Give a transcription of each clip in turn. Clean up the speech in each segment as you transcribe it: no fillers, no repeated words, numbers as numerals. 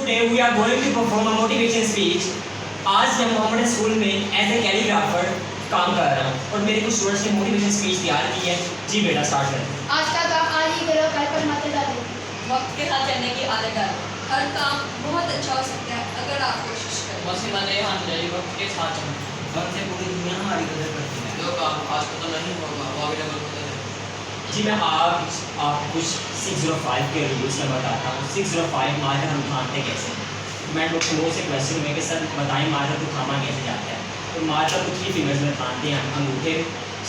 today we are going to perform a motivation speech. आज मैं Mohammad school में as a calligrapher काम कर रहा हूँ और मेरे कुछ स्टूडेंट्स ने मोटिवेशन स्पीच तैयार की है। जी बेटा स्टार्ट करें। आज का काम आज ही करो, कल पर मत डालो। वक्त के साथ चलने की आदत डालो। हर काम बहुत अच्छा हो सकता है अगर आप कोशिश करें। मसीहा ने अंजलि वक्त के साथ चलना। वक्त से पूरी दुनिया हमारी कदर करती है। जो काम आज पता नहीं होगा वो अवेलेबल होता है। जी मैं आप कुछ 605 के रूल्स में बताता हूँ। 605 मार्कर हम उठाते कैसे। मैं लोगों से क्वेश्चन में कि सर बताएं मार्कर को थामा कैसे जाता है। तो मार्कर को 3 फिंगर्स में थामते हैं, अंगूठे,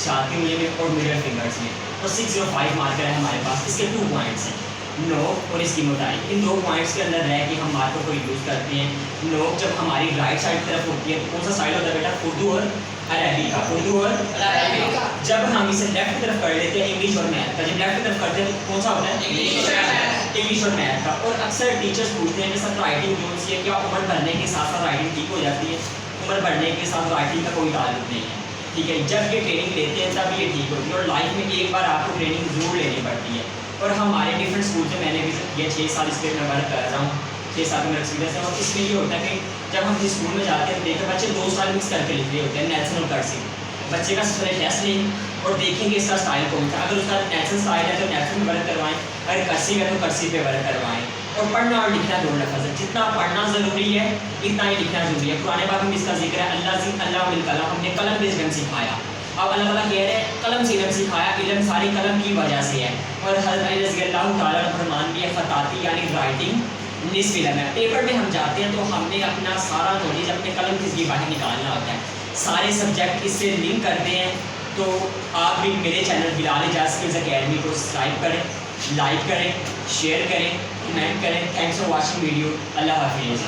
शाती उंगली में और मिडल फिंगर्स में। और 605 मार्कर है हमारे पास। इसके 2 पॉइंट्स हैं, नोक और इसकी मोटाई। इन 2 पॉइंट्स के अंदर रह के हम मार्कर को यूज़ करते हैं। नोक जब हमारी राइट साइड तरफ होती है तो कौन सा साइड होता है बेटा? उर्दू और अरबी का। उर्दू और अरबी का। जब हम इसे लेफ्ट तरफ कर लेते हैं इंग्लिश और मैथ का। जब लेफ्ट तरफ करते हैं तो कौन सा होता है? इंग्लिश और मैथ का। और अक्सर टीचर्स पूछते हैं कि सर राइटिंग जो है क्या उम्र बढ़ने के साथ साथ राइटिंग ठीक हो जाती है? उम्र बढ़ने के साथ राइटिंग का कोई ताल्लुक नहीं है, ठीक है। जब ये ट्रेनिंग लेते हैं तब ये ठीक होती है और लाइफ में एक बार आपको ट्रेनिंग ज़रूर लेनी पड़ती है। और हमारे डिफरेंट स्कूल में मैंने भी ये 6 साल इस पर मैं वर्क कर रहा हूँ। 6 साल का मेरा एक्सपीरियंस है। और इसमें ये होता है कि जब हम स्कूल में जाते हैं देखते बच्चे 2 स्टाइल मिक्स करके लिख रहे होते हैं, नेल्सन और कर्सिव। बच्चे का सबसे टेस्ट लें और देखेंगे इसका स्टाइल कौन सा। अगर उसका नेल्सन स्टाइल है तो नेल्सन में वर्क करवाएं, अगर कर्सिव है तो कर्सिव पे वर्क करवाएं। और पढ़ना और लिखना दोनों लफ्ज़ है। जितना पढ़ना ज़रूरी है इतना ही लिखना ज़रूरी है। पुराने बात में इसका जिक्र है, अल्लाह मिल कलम, हमने कलम पे इल्म सिखाया। अब अल्लाह ताला कह रहे हैं कलम से इल्म सिखाया, इल्म सारी कलम की वजह से है। और हज़रत अली रज़ियल्लाहु ताला का फरमान भी है, ख़ताती यानी राइटिंग निस्फ़ इल्म है। पेपर में हम जाते हैं तो हमने अपना सारा नॉलेज अपने कलम के ज़रिए बाहर निकालना होता है। सारे सब्जेक्ट इससे लिंक करते हैं। तो आप भी मेरे channel Bilal Ejaz Skills Academy को सब्सक्राइब करें, लाइक करें, शेयर करें, कमेंट करें। Thanks for watching video. अल्लाह हाफिज़।